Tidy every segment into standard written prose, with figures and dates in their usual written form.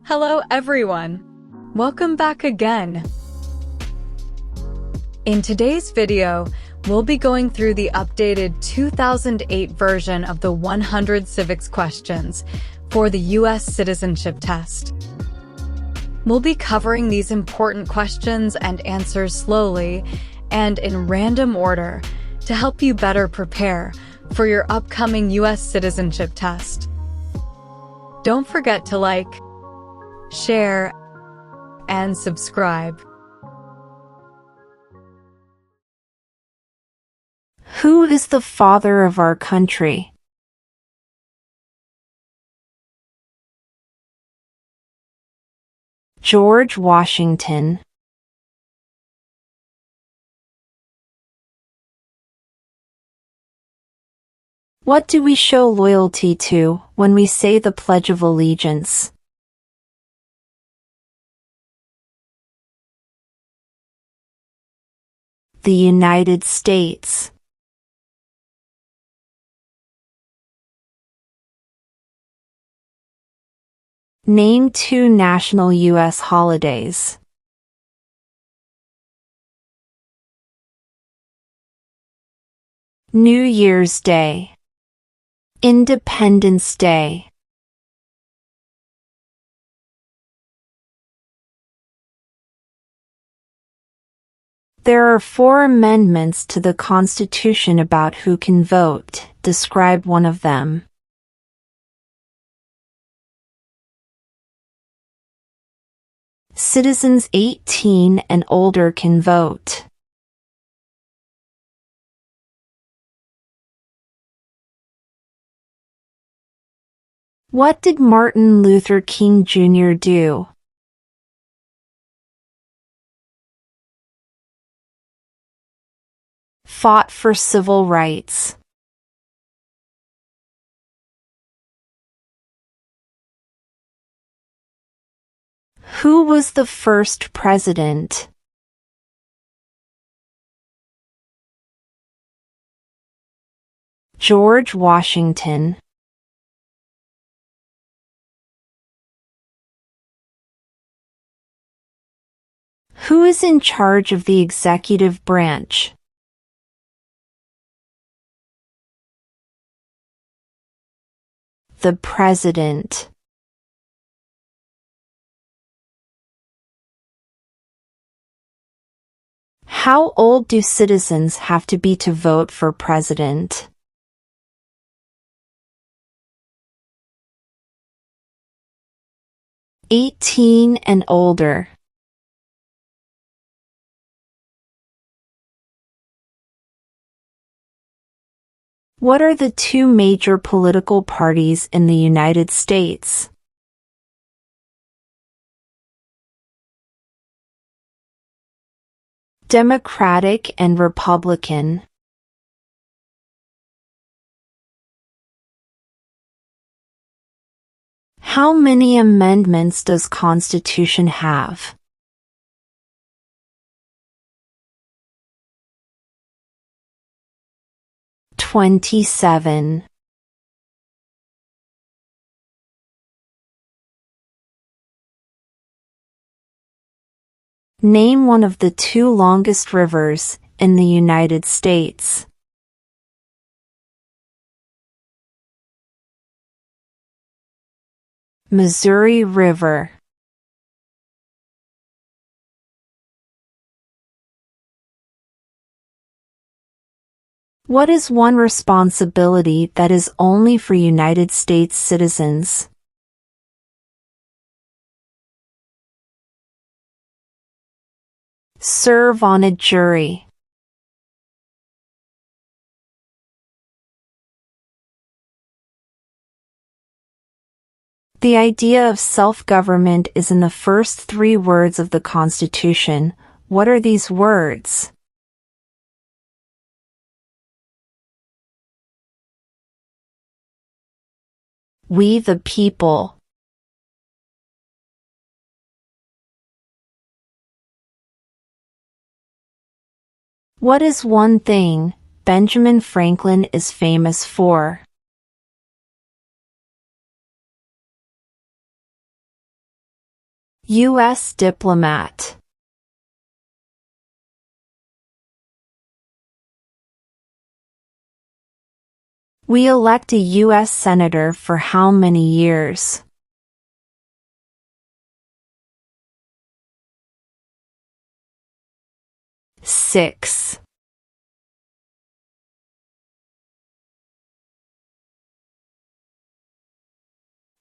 Hello everyone! Welcome back again! In today's video, we'll be going through the updated 2008 version of the 100 civics questions for the U.S. Citizenship Test. We'll be covering these important questions and answers slowly and in random order to help you better prepare for your upcoming U.S. Citizenship Test. Don't forget to like, share, and subscribe. Who is the father of our country? George Washington. What do we show loyalty to when we say the Pledge of Allegiance? The United States. Name two national U.S. holidays. New Year's Day. Independence Day. There are 4 amendments to the Constitution about who can vote. Describe one of them. Citizens 18 and older can vote. What did Martin Luther King Jr. do? Fought for civil rights. Who was the first president? George Washington. Who is in charge of the executive branch? The President. How old do citizens have to be to vote for president? 18 and older. What are the 2 major political parties in the United States? Democratic and Republican. How many amendments does Constitution have? 27. Name one of the 2 longest rivers in the United States. Missouri River. What is one responsibility that is only for United States citizens? Serve on a jury. The idea of self-government is in the first 3 words of the Constitution. What are these words? We the people. What is one thing Benjamin Franklin is famous for? U.S. diplomat. We elect a U.S. senator for how many years? 6.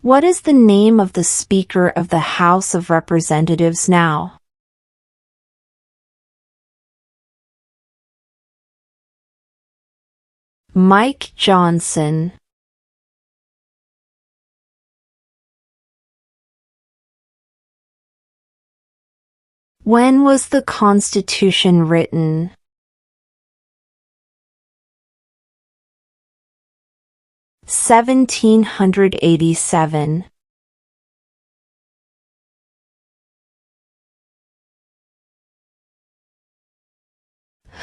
What is the name of the Speaker of the House of Representatives now? Mike Johnson. When was the Constitution written? 1787.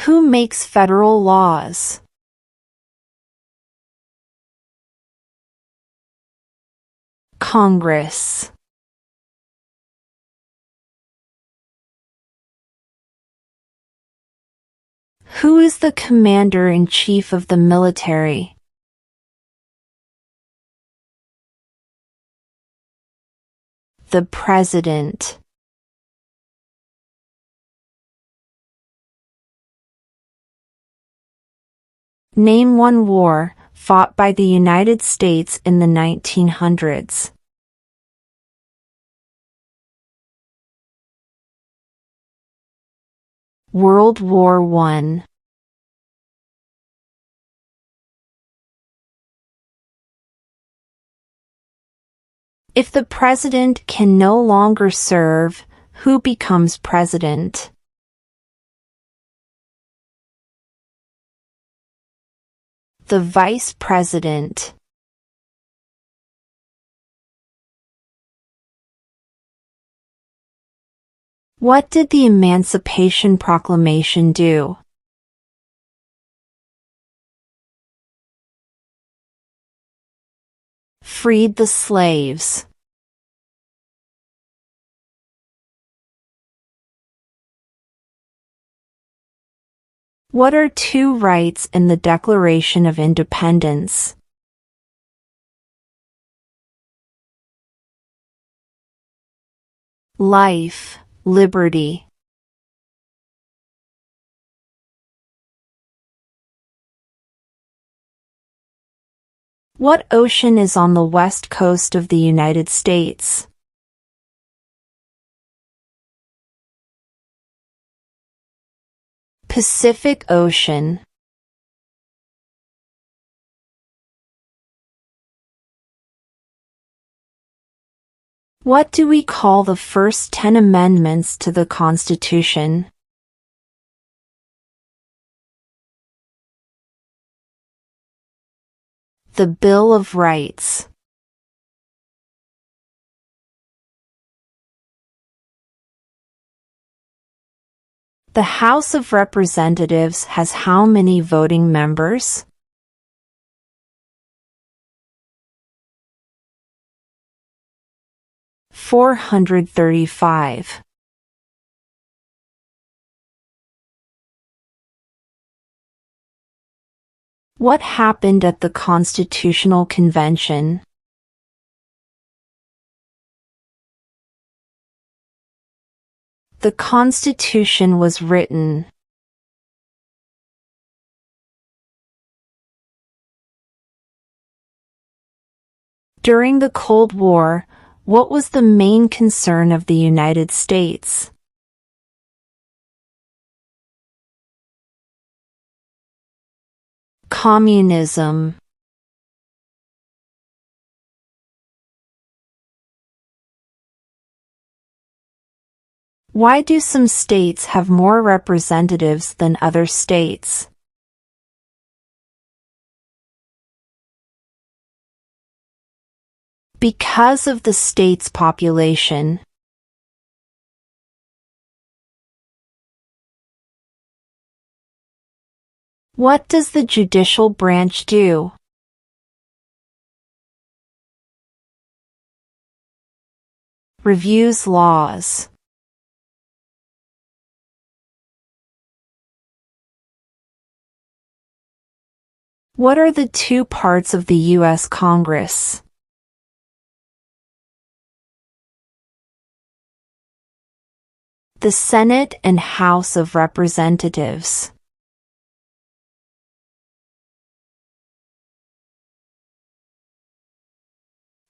Who makes federal laws? Congress. Who is the Commander-in-Chief of the military? The President. Name one war fought by the United States in the 1900s. World War I. If the president can no longer serve, who becomes president? The vice president. What did the Emancipation Proclamation do? Freed the slaves. What are two rights in the Declaration of Independence? Life, liberty. What ocean is on the west coast of the United States? Pacific Ocean. What do we call the first 10 amendments to the Constitution? The Bill of Rights. The House of Representatives has how many voting members? 435. What happened at the Constitutional Convention? The Constitution was written. During the Cold War, what was the main concern of the United States? Communism. Why do some states have more representatives than other states? Because of the state's population. What does the judicial branch do? Reviews laws. What are the two parts of the U.S. Congress? The Senate and House of Representatives.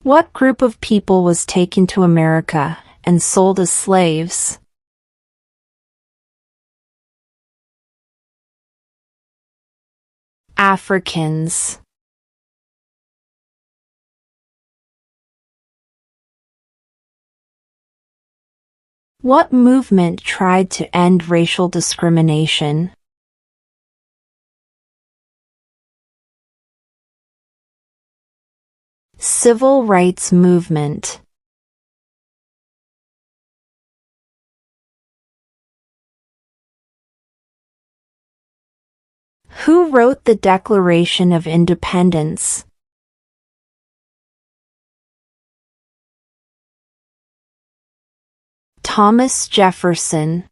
What group of people was taken to America and sold as slaves? Africans. What movement tried to end racial discrimination? Civil rights movement. Who wrote the Declaration of Independence? Thomas Jefferson.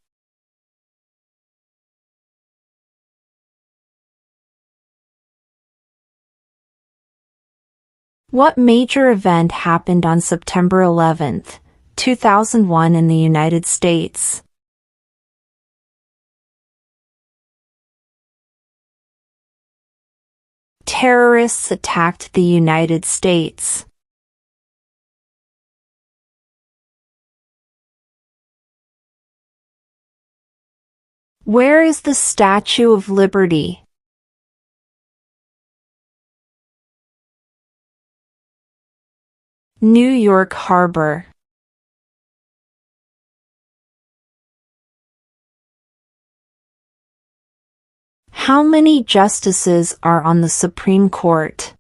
What major event happened on September 11, 2001 in the United States? Terrorists attacked the United States. Where is the Statue of Liberty? New York Harbor. How many justices are on the Supreme Court?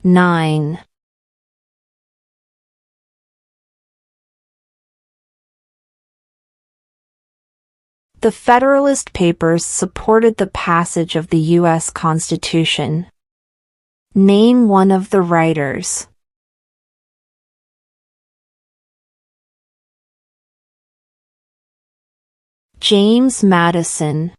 9. The Federalist Papers supported the passage of the U.S. Constitution. Name one of the writers. James Madison.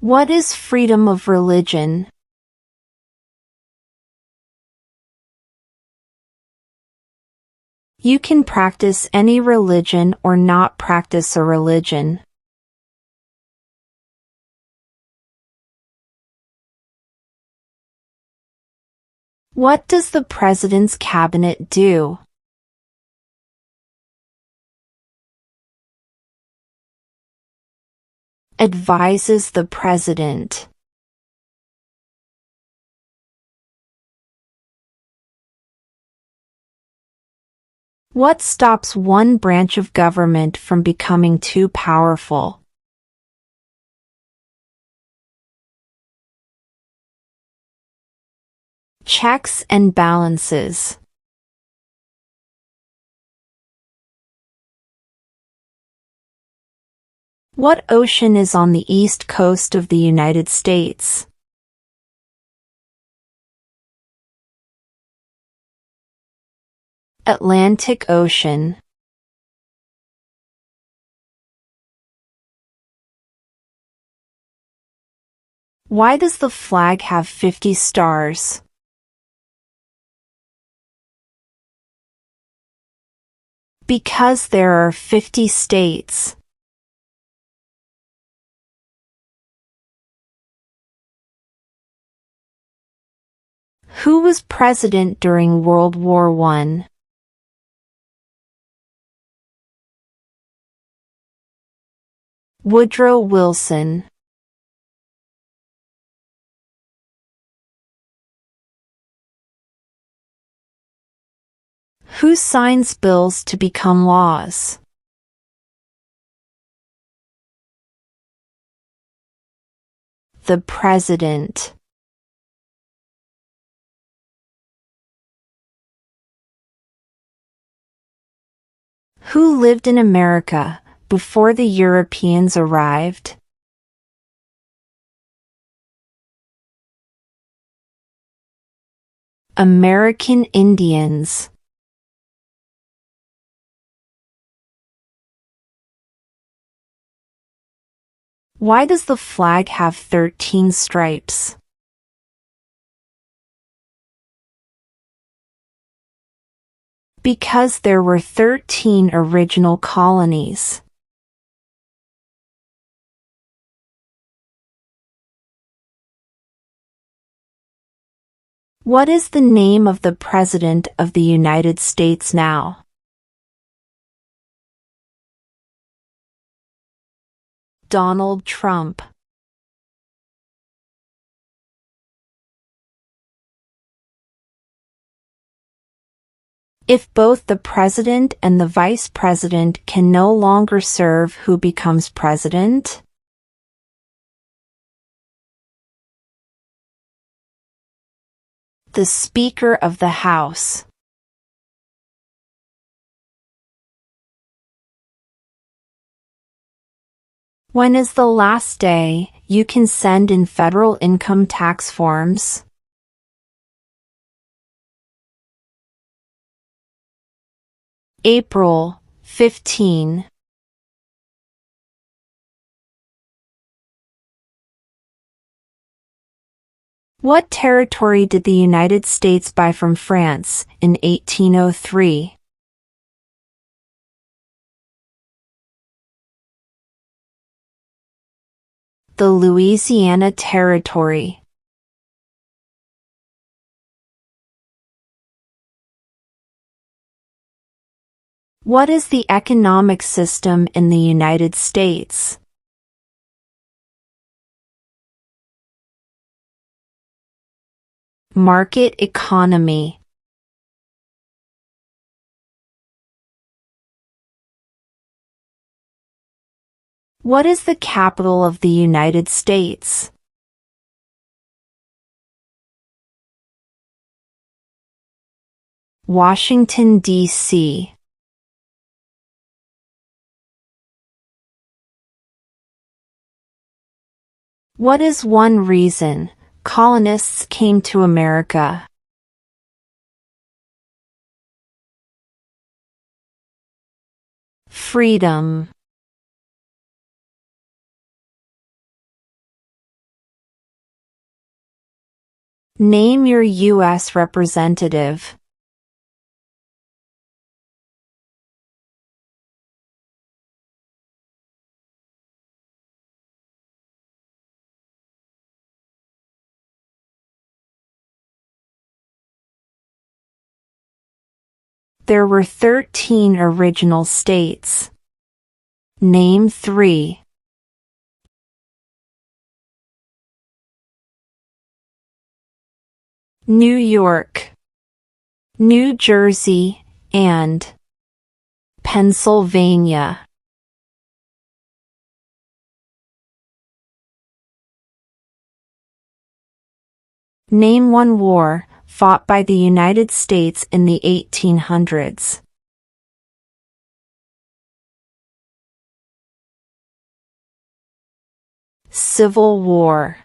What is freedom of religion? You can practice any religion or not practice a religion. What does the President's Cabinet do? Advises the President. What stops one branch of government from becoming too powerful? Checks and balances. What ocean is on the east coast of the United States? Atlantic Ocean. Why does the flag have 50 stars? Because there are 50 states. Who was president during World War I? Woodrow Wilson. Who signs bills to become laws? The President. Who lived in America before the Europeans arrived? American Indians. Why does the flag have 13 stripes? Because there were 13 original colonies. What is the name of the President of the United States now? Donald Trump. If both the President and the Vice President can no longer serve, who becomes President? The Speaker of the House. When is the last day you can send in federal income tax forms? April 15. What territory did the United States buy from France in 1803? The Louisiana Territory. What is the economic system in the United States? Market economy. What is the capital of the United States? Washington, D.C. What is one reason colonists came to America? Freedom. Name your U.S. representative. There were 13 original states. Name 3. New York, New Jersey, and Pennsylvania. Name one war fought by the United States in the 1800s. Civil War.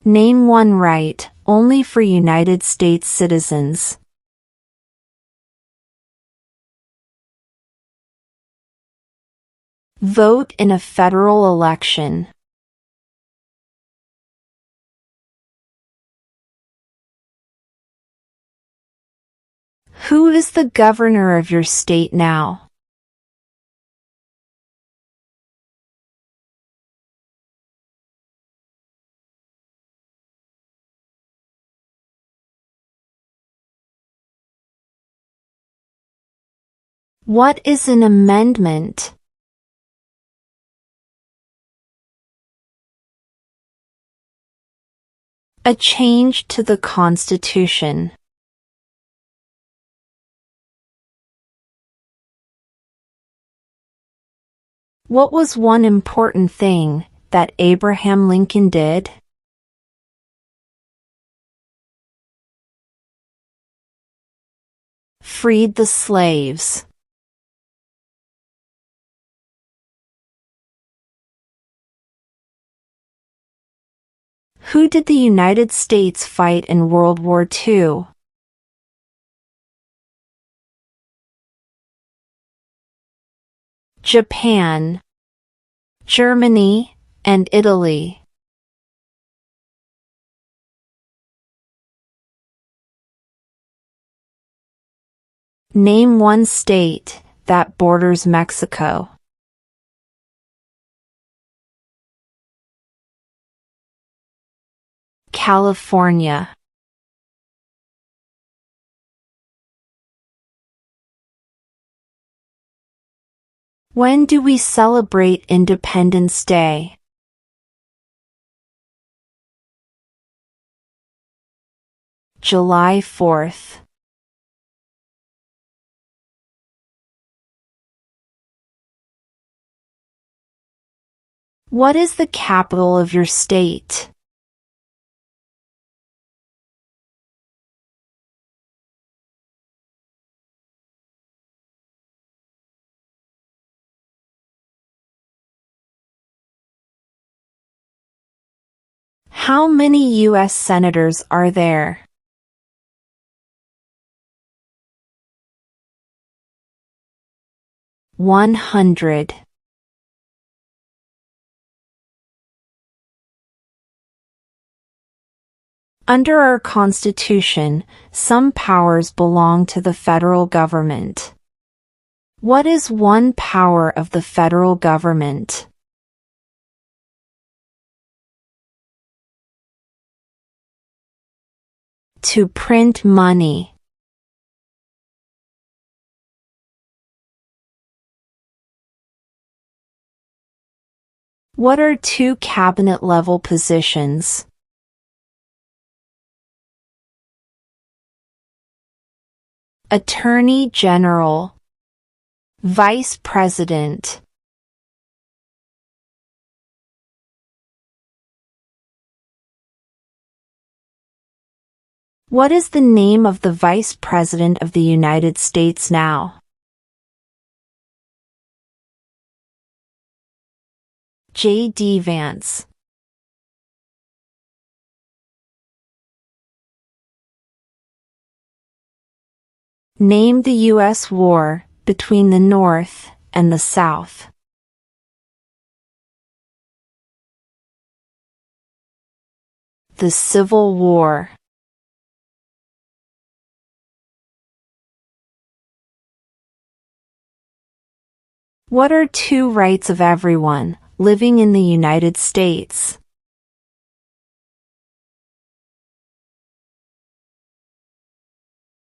Name one right only for United States citizens. Vote in a federal election. Who is the governor of your state now? What is an amendment? A change to the Constitution. What was one important thing that Abraham Lincoln did? freed the slaves? Who did the United States fight in World War II? Japan, Germany, and Italy. Name one state that borders Mexico. California. When do we celebrate Independence Day? July 4th. What is the capital of your state? How many U.S. senators are there? (100) Under our Constitution, some powers belong to the federal government. What is one power of the federal government? To print money. What are two cabinet-level positions? Attorney General, Vice President. What is the name of the Vice President of the United States now? J.D. Vance. Name the U.S. war between the North and the South. The Civil War. What are two rights of everyone living in the United States?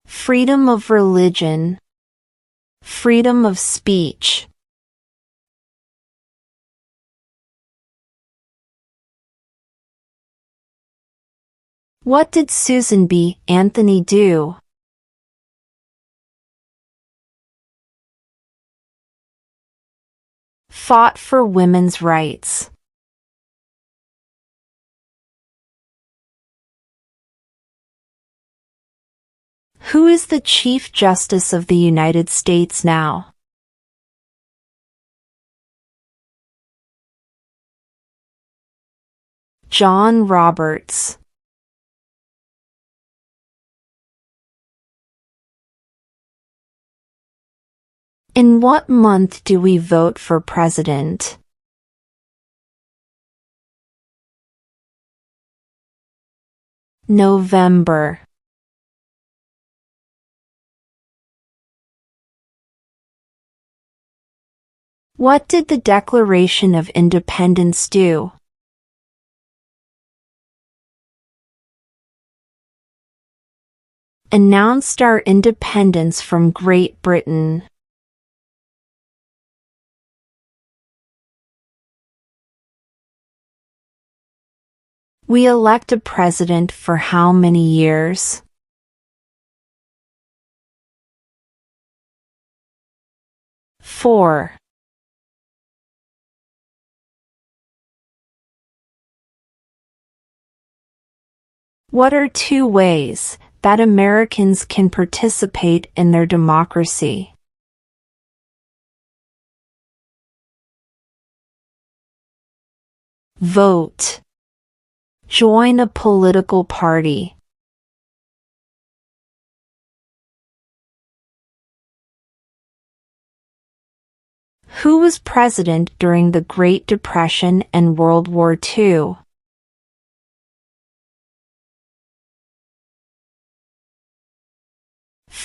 Freedom of religion, freedom of speech. What did Susan B. Anthony do? Fought for women's rights. Who is the Chief Justice of the United States now? John Roberts. In what month do we vote for president? November. What did the Declaration of Independence do? Announced our independence from Great Britain. We elect a president for how many years? 4. What are two ways that Americans can participate in their democracy. Vote. Join a political party. Who was president during the Great Depression and World War II?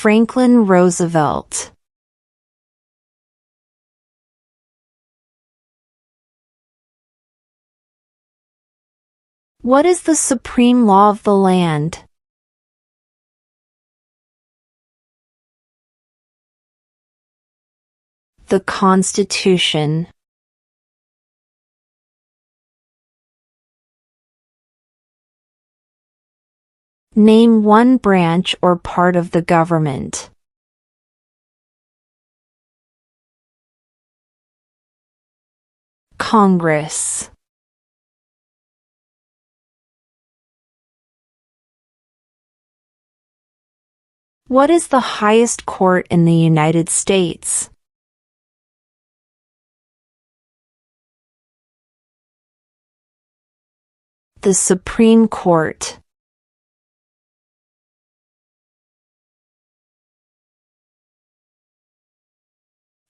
Franklin Roosevelt. What is the supreme law of the land? The Constitution. Name one branch or part of the government. Congress. What is the highest court in the United States? The Supreme Court.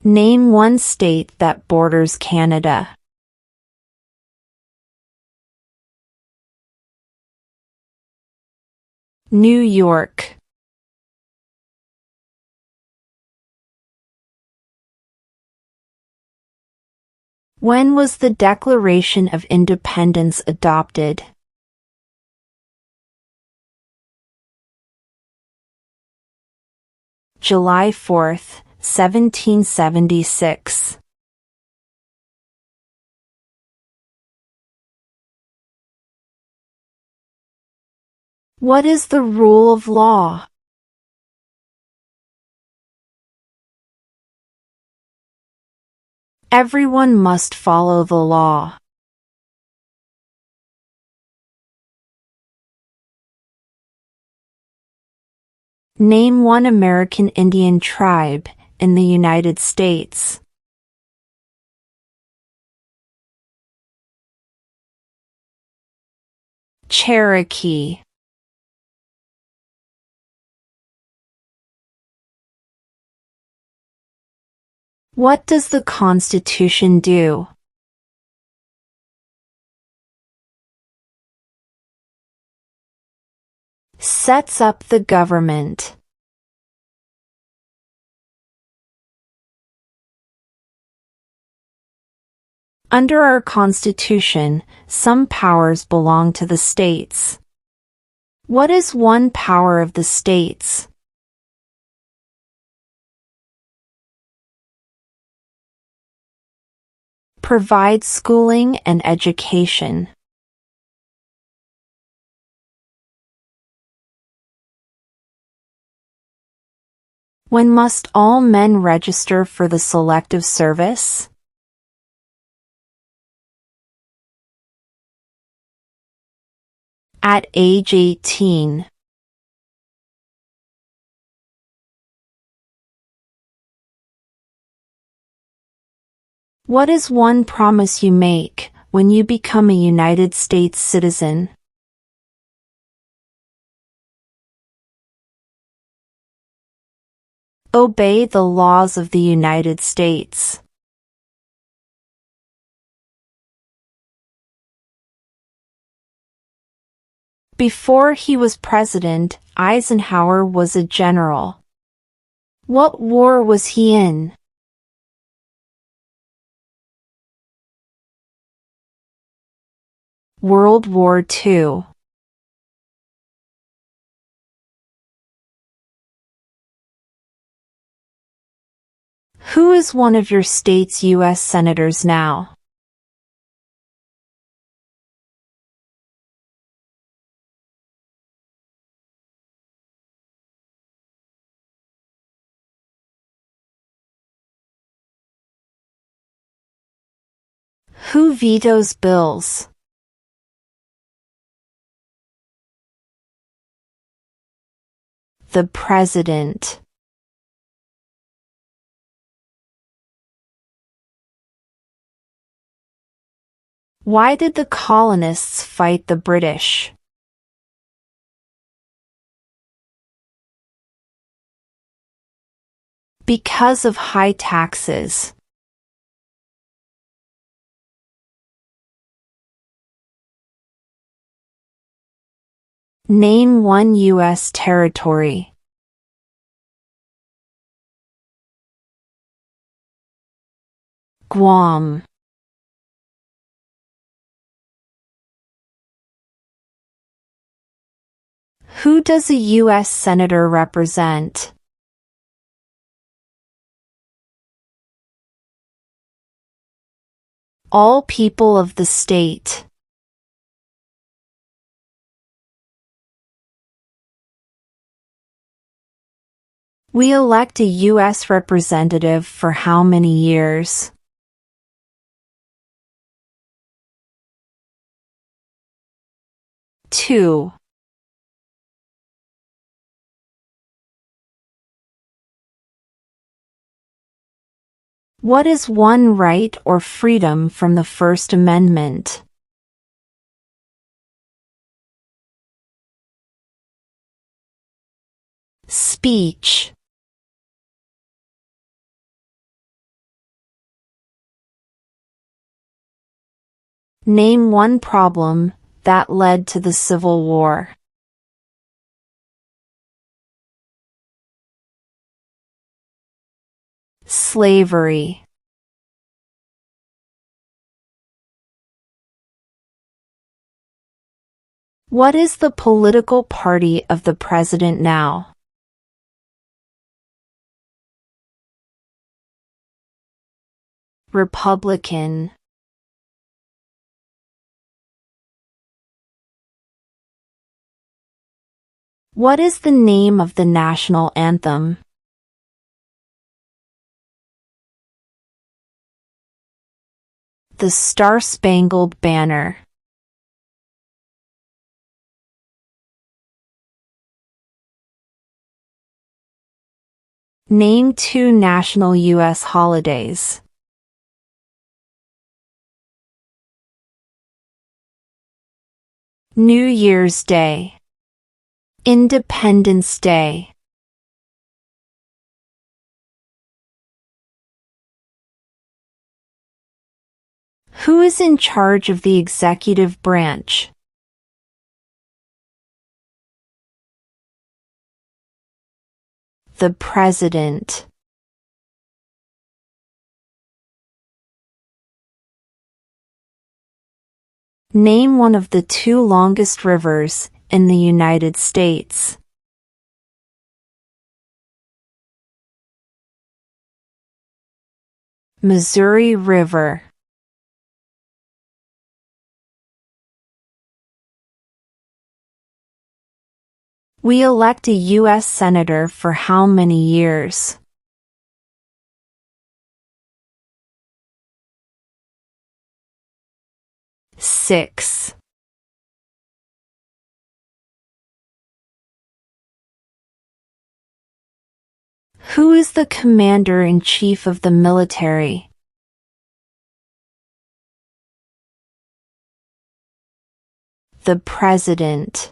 Name one state that borders Canada. New York. When was the Declaration of Independence adopted? July 4, 1776. What is the rule of law? Everyone must follow the law. Name one American Indian tribe in the United States. Cherokee. What does the Constitution do? Sets up the government. Under our Constitution, some powers belong to the states. What is one power of the states? Provide schooling and education. When must all men register for the Selective Service? At age 18. What is one promise you make when you become a United States citizen? Obey the laws of the United States. Before he was president, Eisenhower was a general. What war was he in? World War II. Who is one of your state's U.S. senators now? Who vetoes bills? The President. Why did the colonists fight the British? Because of high taxes. Name one U.S. territory. Guam. Who does a U.S. Senator represent? All people of the state. We elect a U.S. representative for how many years? Two. What is one right or freedom from the First Amendment? Speech. Name one problem that led to the Civil War. Slavery. What is the political party of the president now? Republican. What is the name of the national anthem? The Star-Spangled Banner. Name two national U.S. holidays. New Year's Day. Independence Day. Who is in charge of the executive branch? The President. Name one of the two longest rivers in the United States. Missouri River. We elect a U.S. Senator for how many years? Six. Who is the commander-in-chief of the military? The President.